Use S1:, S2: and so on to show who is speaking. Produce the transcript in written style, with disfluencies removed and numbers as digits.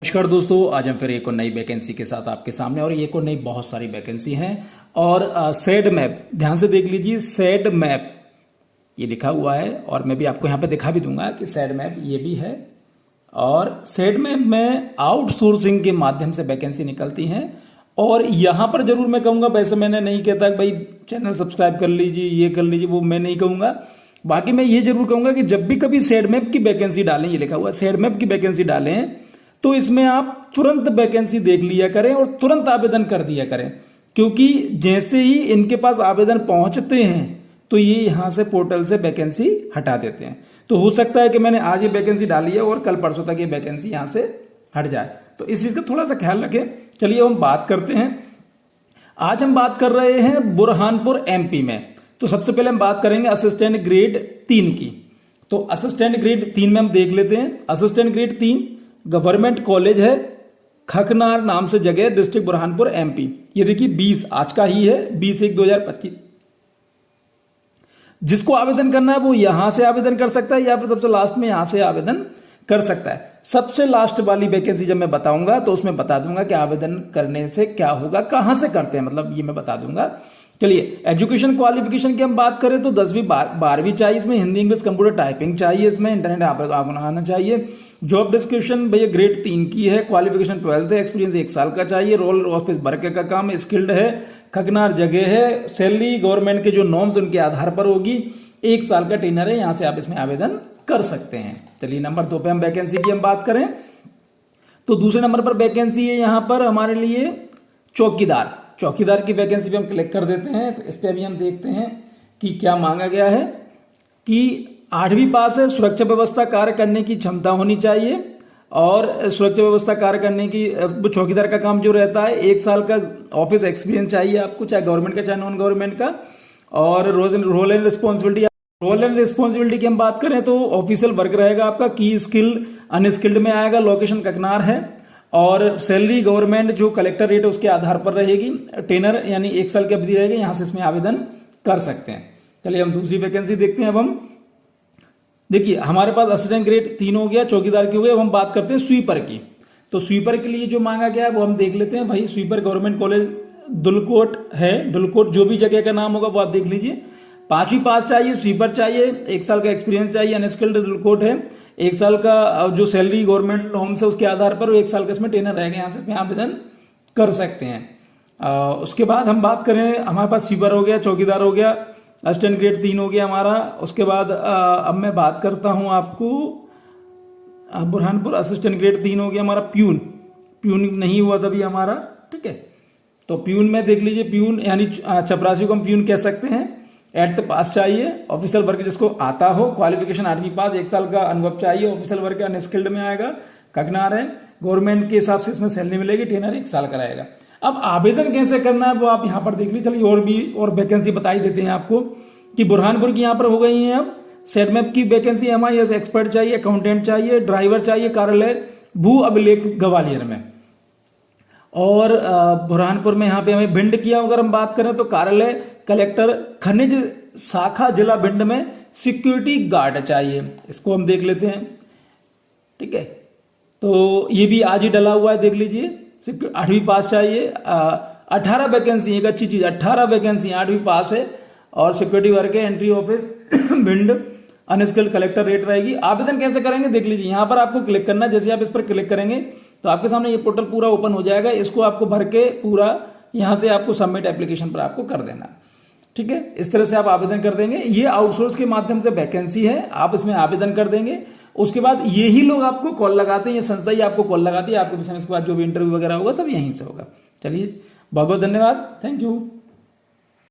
S1: नमस्कार दोस्तों, आज हम फिर एक और नई वैकेंसी के साथ आपके सामने और एक और नई बहुत सारी वैकेंसी हैं। और सेड मैप ध्यान से देख लीजिए, सेड मैप ये लिखा हुआ है और मैं भी आपको यहाँ पे दिखा भी दूंगा कि सेड मैप ये भी है। और सेड मैप में आउटसोर्सिंग के माध्यम से वैकेंसी निकलती हैं। और यहाँ पर जरूर मैं कहूँगा, वैसे मैंने नहीं कहता कि भाई चैनल सब्सक्राइब कर लीजिए, ये कर लीजिए, वो मैं नहीं कहूँगा। बाकी मैं ये जरूर कहूँगा कि जब भी कभी सेड मैप की वैकेंसी डालें, ये लिखा हुआ है सेड मैप की वैकेंसी डालें, तो इसमें आप तुरंत वैकेंसी देख लिया करें और तुरंत आवेदन कर दिया करें, क्योंकि जैसे ही इनके पास आवेदन पहुंचते हैं तो ये यहां से पोर्टल से वैकेंसी हटा देते हैं। तो हो सकता है कि मैंने आज ये वैकेंसी डाली है और कल परसों तक ये वैकेंसी यहां से हट जाए, तो इस चीज का थोड़ा सा ख्याल रखें। चलिए हम बात करते हैं। आज हम बात कर रहे हैं बुरहानपुर एमपी में। तो सबसे पहले हम बात करेंगे असिस्टेंट ग्रेड 3 की। तो असिस्टेंट ग्रेड 3 में हम देख लेते हैं। असिस्टेंट ग्रेड 3 गवर्नमेंट कॉलेज है, खकनार नाम से जगह, डिस्ट्रिक्ट बुरहानपुर एमपी। ये देखिए 20 आज का ही है, 20/1/2025। जिसको आवेदन करना है वो यहां से आवेदन कर सकता है या फिर सबसे लास्ट में यहां से आवेदन कर सकता है। सबसे लास्ट वाली वैकेंसी जब मैं बताऊंगा तो उसमें बता दूंगा कि आवेदन करने से क्या होगा, कहां से करते हैं, मतलब ये मैं बता दूंगा। चलिए एजुकेशन क्वालिफिकेशन की हम बात करें तो 10वीं 12वीं चाहिए इसमें, हिंदी इंग्लिश कंप्यूटर टाइपिंग चाहिए इसमें, इंटरनेट आना चाहिए। जॉब डिस्क्रिप्शन भैया ग्रेड 3 की है, क्वालिफिकेशन 12th है, एक्सपीरियंस 1 साल का चाहिए, रोल ऑफिस वर्क का काम, स्किल्ड है, खकनार जगह है, सैलरी गवर्नमेंट के जो नॉर्म्स उनके आधार पर होगी, 1 साल का ट्रेनर है, यहां से आप इसमें आवेदन कर सकते हैं। चलिए नंबर 2 पे हम वैकेंसी की हम बात करें तो दूसरे नंबर पर वैकेंसी है यहां पर हमारे लिए चौकीदार की वैकेंसी पे हम क्लिक कर देते हैं। तो इस पे अभी हम देखते हैं कि क्या मांगा गया है कि 8वीं पास है, सुरक्षा व्यवस्था कार्य करने की क्षमता होनी चाहिए और सुरक्षा व्यवस्था कार्य करने की चौकीदार का काम जो रहता है 1 साल का ऑफिस एक्सपीरियंस चाहिए आपको, चाहे गवर्नमेंट का चाहे नॉन गवर्नमेंट का। और रोल एंड रिस्पॉन्सिबिलिटी की हम बात करें तो ऑफिशियल वर्क रहेगा आपका, की स्किल अनस्किल्ड में आएगा, लोकेशन ककनार है और सैलरी गवर्नमेंट जो कलेक्टर रेट है उसके आधार पर रहेगी, टेनर यानी 1 साल की अवधि रहेगी, यहां से इसमें आवेदन कर सकते हैं। चलिए हम दूसरी वैकेंसी देखते हैं। अब हम देखिए हमारे पास असिस्टेंट ग्रेड 3 हो गया, चौकीदार की हो गया। अब हम बात करते हैं स्वीपर की। तो स्वीपर के लिए जो मांगा गया है वो हम देख लेते हैं। भाई स्वीपर गवर्नमेंट कॉलेज दुलकोट है, दुलकोट जो भी जगह का नाम होगा वो आप देख लीजिए। 5वीं पास चाहिए, स्वीपर चाहिए, 1 साल का एक्सपीरियंस चाहिए, अनस्किल्ड दुलकोट है, 1 साल का जो सैलरी गवर्नमेंट नॉर्म्स है उसके आधार पर 1 साल का इसमें ट्रेनर रहेगा, यहाँ से इसमें आवेदन कर सकते हैं। उसके बाद हम बात करें, हमारे पास स्वीपर हो गया, चौकीदार हो गया, असिस्टेंट ग्रेड 3 हो गया हमारा। उसके बाद अब मैं बात करता हूं आपको बुरहानपुर असिस्टेंट ग्रेड 3 हो गया हमारा। प्यून नहीं हुआ तभी हमारा, ठीक है। तो प्यून में देख लीजिए, प्यून यानी चपरासी को हम प्यून कह सकते हैं। 8th पास चाहिए, ऑफिशियल वर्क जिसको आता हो, क्वालिफिकेशन 8वीं पास, 1 साल का अनुभव चाहिए, ऑफिशियल वर्क अनस्किल्ड में आएगा, ककनार है, गवर्नमेंट के हिसाब से इसमें सैलरी मिलेगी, ट्रेनर 1 साल का रहेगा। अब आवेदन कैसे करना है वो आप यहां पर देख लीजिए। चलिए और वैकेंसी बताई देते हैं आपको कि बुरहानपुर की यहां पर हो गई है। अब सेट मैप की वैकेंसी हमारी एक्सपर्ट चाहिए, अकाउंटेंट चाहिए, ड्राइवर चाहिए, कार्यालय भू अभिलेख ग्वालियर में। और बुरहानपुर में यहाँ पे हमें भिंड किया, अगर हम बात करें तो कार्यालय कलेक्टर खनिज शाखा जिला भिंड में सिक्योरिटी गार्ड चाहिए, इसको हम देख लेते हैं, ठीक है। तो ये भी आज ही डला हुआ है, देख लीजिए। 8वीं पास चाहिए, 18 वैकेंसी, एक अच्छी चीज, 18 वैकेंसी 8वीं पास है और सिक्योरिटी वर्क है, entry office Bhind, unskilled collector rate रहेगी। आवेदन कैसे करेंगे देख लीजिए, यहां पर आपको क्लिक करना है। जैसे आप इस पर क्लिक करेंगे तो आपके सामने ये पोर्टल पूरा ओपन हो जाएगा। इसको आपको भर के पूरा यहां से आपको सबमिट एप्लीकेशन पर आपको कर देना, ठीक है। इस तरह से आप आवेदन कर देंगे। ये आउटसोर्स के माध्यम से वैकेंसी है, आप इसमें आवेदन कर देंगे। उसके बाद यही लोग आपको कॉल लगाते हैं, ये संस्था ही आपको कॉल लगाती है, आपके विषय में इसके बाद जो भी इंटरव्यू वगैरह होगा सब यहीं से होगा। चलिए बहुत बहुत धन्यवाद, थैंक यू।